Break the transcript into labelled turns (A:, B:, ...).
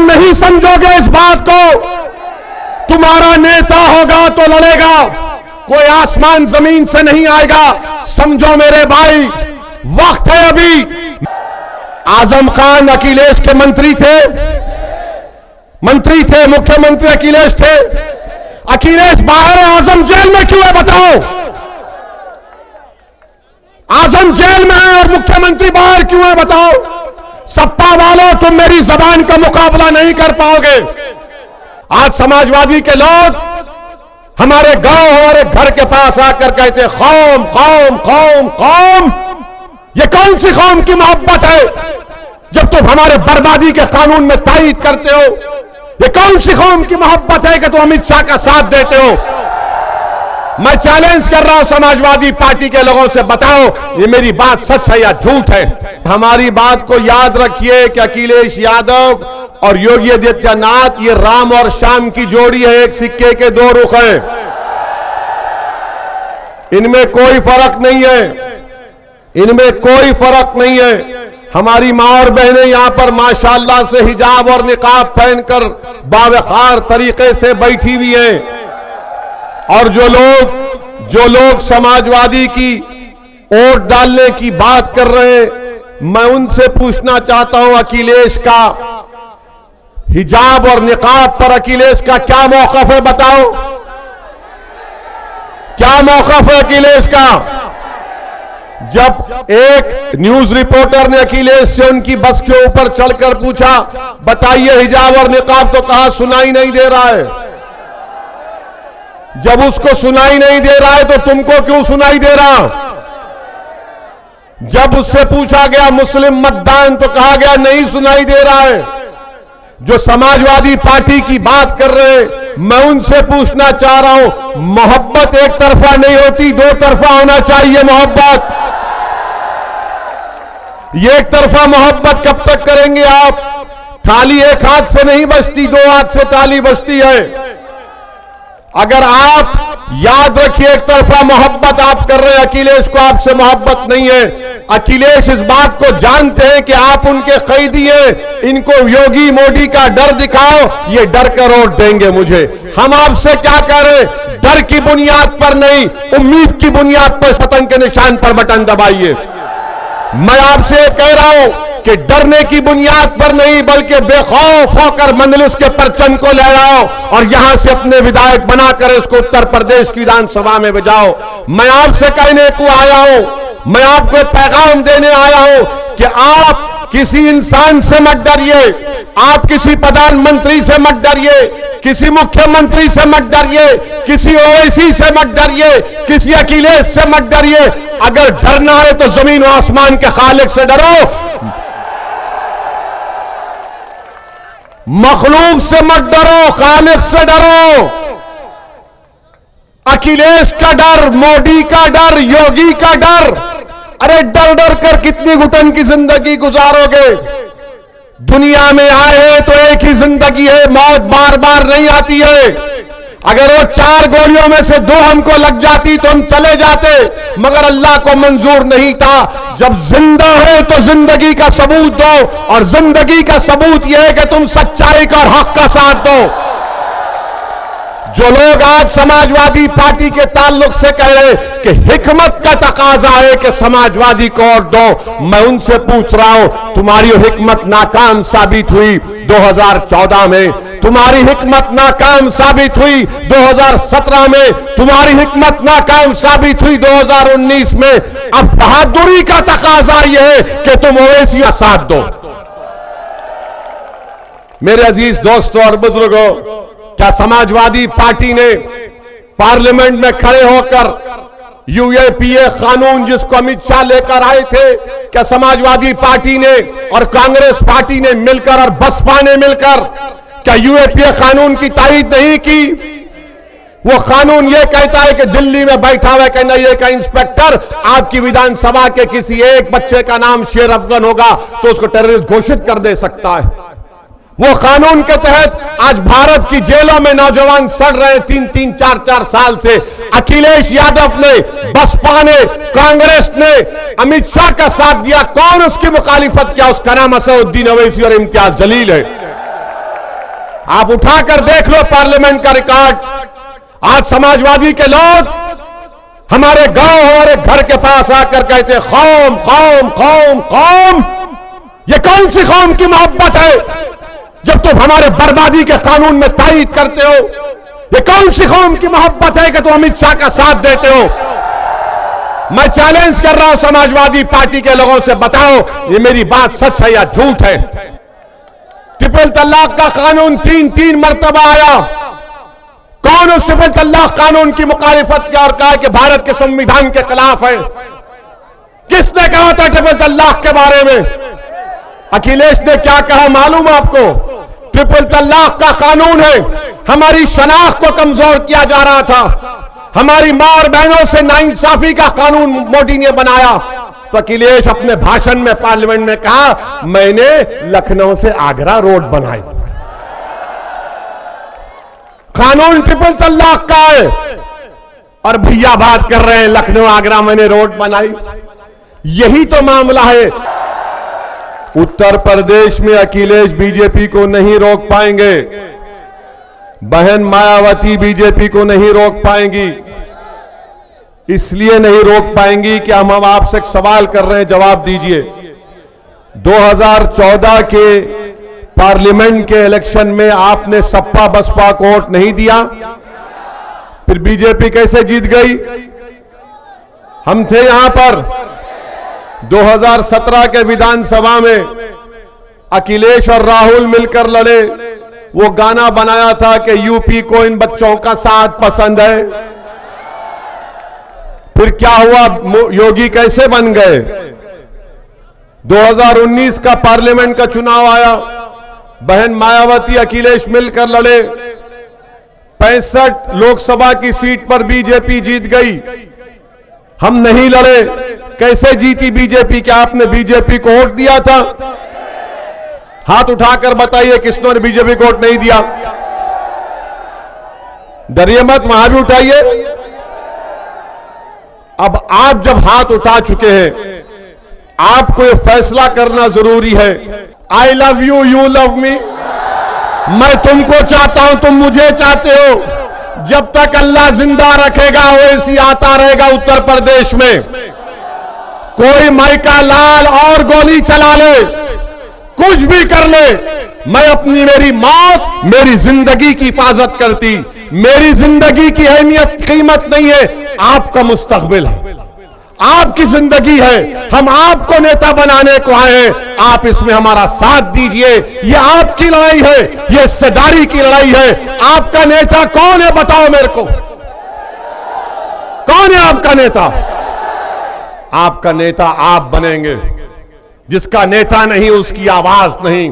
A: नहीं समझोगे इस बात को, तुम्हारा नेता होगा तो लड़ेगा, कोई आसमान जमीन से नहीं आएगा। समझो मेरे भाई, वक्त है अभी। आजम खान अखिलेश के मंत्री थे, मुख्यमंत्री अखिलेश थे। अखिलेश बाहर है, आजम जेल में क्यों है बताओ? आजम जेल में है और मुख्यमंत्री बाहर क्यों है बताओ? सत्ता वालों, तुम मेरी जबान का मुकाबला नहीं कर पाओगे। आज समाजवादी के लोग हमारे गांव, हमारे घर के पास आकर कहते कौम कौम कौम कौम। ये कौन सी कौम की मोहब्बत है जब तुम हमारे बर्बादी के कानून में तायीद करते हो? ये कौन सी कौम की मोहब्बत है कि तुम अमित शाह का साथ देते हो? मैं चैलेंज कर रहा हूं समाजवादी पार्टी के लोगों से, बताओ ये मेरी बात सच है या झूठ है? हमारी बात को याद रखिए कि अखिलेश यादव और योगी आदित्यनाथ ये राम और श्याम की जोड़ी है, एक सिक्के के दो रुख हैं। इनमें कोई फर्क नहीं है, इनमें कोई फर्क नहीं है। हमारी मां और बहनें यहां पर माशाअल्लाह से हिजाब और निकाब पहनकर बावखार तरीके से बैठी हुई हैं। और जो लोग समाजवादी की वोट डालने की बात कर रहे हैं, मैं उनसे पूछना चाहता हूं अखिलेश का हिजाब और निकाब पर अखिलेश का क्या मौकफ है बताओ? क्या मौकफ है अखिलेश का? जब एक न्यूज रिपोर्टर ने अखिलेश से उनकी बस के ऊपर चढ़कर पूछा, बताइए हिजाब और निकाब, तो कहा सुनाई नहीं दे रहा है। जब उसको सुनाई नहीं दे रहा है तो तुमको क्यों सुनाई दे रहा? जब उससे पूछा गया मुस्लिम मतदान तो कहा गया नहीं सुनाई दे रहा है। जो समाजवादी पार्टी की बात कर रहे हैं, मैं उनसे पूछना चाह रहा हूं, मोहब्बत एक तरफा नहीं होती, दो तरफा होना चाहिए मोहब्बत। ये एक तरफा मोहब्बत कब तक करेंगे आप? थाली एक हाथ से नहीं बजती, दो हाथ से ताली बजती है। अगर आप याद रखिए, एक तरफा मोहब्बत आप कर रहे हैं, अखिलेश को आपसे मोहब्बत नहीं है। अखिलेश इस बात को जानते हैं कि आप उनके कैदी हैं। इनको योगी मोदी का डर दिखाओ, ये डर कर वोट देंगे मुझे। हम आपसे क्या कह रहे हैं? डर की बुनियाद पर नहीं, उम्मीद की बुनियाद पर पतंग के निशान पर बटन दबाइए। मैं आपसे कह रहा हूं कि डरने की बुनियाद पर नहीं, बल्कि बेखौफ होकर मंजलिस के परचम को लहराओ और यहां से अपने विधायक बनाकर इसको उत्तर प्रदेश की विधानसभा में बजाओ। मैं आपसे कहने को आया हूं, मैं आपको पैगाम देने आया हूं कि आप किसी इंसान से मत डरिए, आप किसी प्रधानमंत्री से मत डरिए, किसी मुख्यमंत्री से मत डरिए, किसी ओवैसी से मत डरिए, किसी अखिलेश से मत डरिए। अगर डरना है तो जमीन और आसमान के खालिक से डरो, मखलूक से मत डरो, खालिक से डरो। अखिलेश का डर, मोदी का डर, योगी का डर, अरे डर डर कर कितनी घुटन की जिंदगी गुजारोगे? दुनिया में आए हैं तो एक ही जिंदगी है, मौत बार बार नहीं आती है। अगर वो 4 गोलियों में से 2 हमको लग जाती तो हम चले जाते, मगर अल्लाह को मंजूर नहीं था। जब जिंदा हो तो जिंदगी का सबूत दो, और जिंदगी का सबूत यह है कि तुम सच्चाई का और हक का साथ दो। जो लोग आज समाजवादी पार्टी के ताल्लुक से कह रहे हैं कि हिकमत का तकाजा है कि समाजवादी को वोट दो, मैं उनसे पूछ रहा हूं, तुम्हारी हिकमत नाकाम साबित हुई 2014 में, तुम्हारी हिकमत नाकाम साबित हुई 2017 में, तुम्हारी हिकमत नाकाम साबित हुई 2019 में। अब बहादुरी का तकाजा यह है कि तुम ओवैसी का साथ दो। मेरे अजीज दोस्तों और बुजुर्गों, क्या समाजवादी पार्टी ने पार्लियामेंट में खड़े होकर यूएपीए कानून जिसको अमित शाह लेकर आए थे, क्या समाजवादी पार्टी ने और कांग्रेस पार्टी ने मिलकर और बसपा ने मिलकर क्या यूएपीए कानून की तायीद नहीं की? वो कानून ये कहता है कि दिल्ली में बैठा हुआ कहना ये का इंस्पेक्टर आपकी विधानसभा के किसी एक बच्चे का नाम शेर अफगन होगा तो उसको टेररिस्ट घोषित कर दे सकता है। वो कानून के तहत आज भारत की जेलों में नौजवान सड़ रहे 3-3, 4-4 साल से। अखिलेश यादव ने, बसपा ने, कांग्रेस ने अमित शाह का साथ दिया, कौन उसकी मुखालिफत किया? उसका नाम असदुद्दीन ओवैसी और इम्तियाज जलील है। आप उठाकर देख लो पार्लियामेंट का रिकॉर्ड। आज समाजवादी के लोग हमारे गांव, हमारे घर के पास आकर कहते कौम कौम कौम कौम। ये कौन सी कौम की मोहब्बत है जब तुम हमारे बर्बादी के कानून में तायीद करते हो? ये कौन सी कौम की मोहब्बत है कि तुम अमित शाह का साथ देते हो? मैं चैलेंज कर रहा हूं समाजवादी पार्टी के लोगों से, बताओ ये मेरी बात सच है या झूठ है? ट्रिपल तलाक का कानून तीन मर्तबा आया। कौन उस ट्रिपल तलाक कानून की मुखालिफत किया और कहा कि भारत के संविधान के खिलाफ है? किसने कहा था ट्रिपल तलाक के बारे में? अखिलेश ने क्या कहा मालूम आपको? ट्रिपल तलाक का कानून है, हमारी शनाख्त को कमजोर किया जा रहा था, हमारी मां और बहनों से नाइंसाफी का कानून मोदी ने बनाया। तो अखिलेश अपने भाषण में पार्लियामेंट में कहा मैंने लखनऊ से आगरा रोड बनाई। कानून ट्रिपल तलाक का है और भैया बात कर रहे हैं लखनऊ आगरा मैंने रोड बनाई। यही तो मामला है। उत्तर प्रदेश में अखिलेश बीजेपी को नहीं रोक पाएंगे, बहन मायावती बीजेपी को नहीं रोक पाएंगी। इसलिए नहीं रोक पाएंगी कि हम आपसे एक सवाल कर रहे हैं, जवाब दीजिए। 2014 के पार्लियामेंट के इलेक्शन में आपने सपा बसपा को वोट नहीं दिया, फिर बीजेपी कैसे जीत गई? हम थे यहां पर। 2017 के विधानसभा में अखिलेश और राहुल मिलकर लड़े। वो गाना बनाया था कि यूपी को इन बच्चों का साथ पसंद है। फिर क्या हुआ? योगी कैसे बन गए? 2019 का पार्लियामेंट का चुनाव आया, बहन मायावती अखिलेश मिलकर लड़े। 65 लोकसभा की सीट पर बीजेपी जीत गई, हम नहीं लड़े। कैसे जीती बीजेपी? क्या आपने बीजेपी को वोट दिया था? हाथ उठाकर बताइए किसने बीजेपी को वोट नहीं दिया? डरिए मत, वहां भी उठाइए। अब आप जब हाथ उठा चुके हैं, आपको यह फैसला करना जरूरी है। I love you, you love me. मैं तुमको चाहता हूं, तुम मुझे चाहते हो। जब तक अल्लाह जिंदा रखेगा ओवैसी आता रहेगा उत्तर प्रदेश में। कोई माइका लाल और गोली चला ले, कुछ भी कर ले, मैं अपनी मेरी मौत मेरी जिंदगी की हिफाजत करती। मेरी जिंदगी की अहमियत कीमत नहीं है, आपका मुस्तकबिल है, आपकी जिंदगी है। हम आपको नेता बनाने को आए हैं, आप इसमें हमारा साथ दीजिए। ये आपकी लड़ाई है, ये हिस्सेदारी की लड़ाई है। आपका नेता कौन है बताओ मेरे को? कौन है आपका नेता? आपका नेता आप बनेंगे। जिसका नेता नहीं उसकी आवाज नहीं।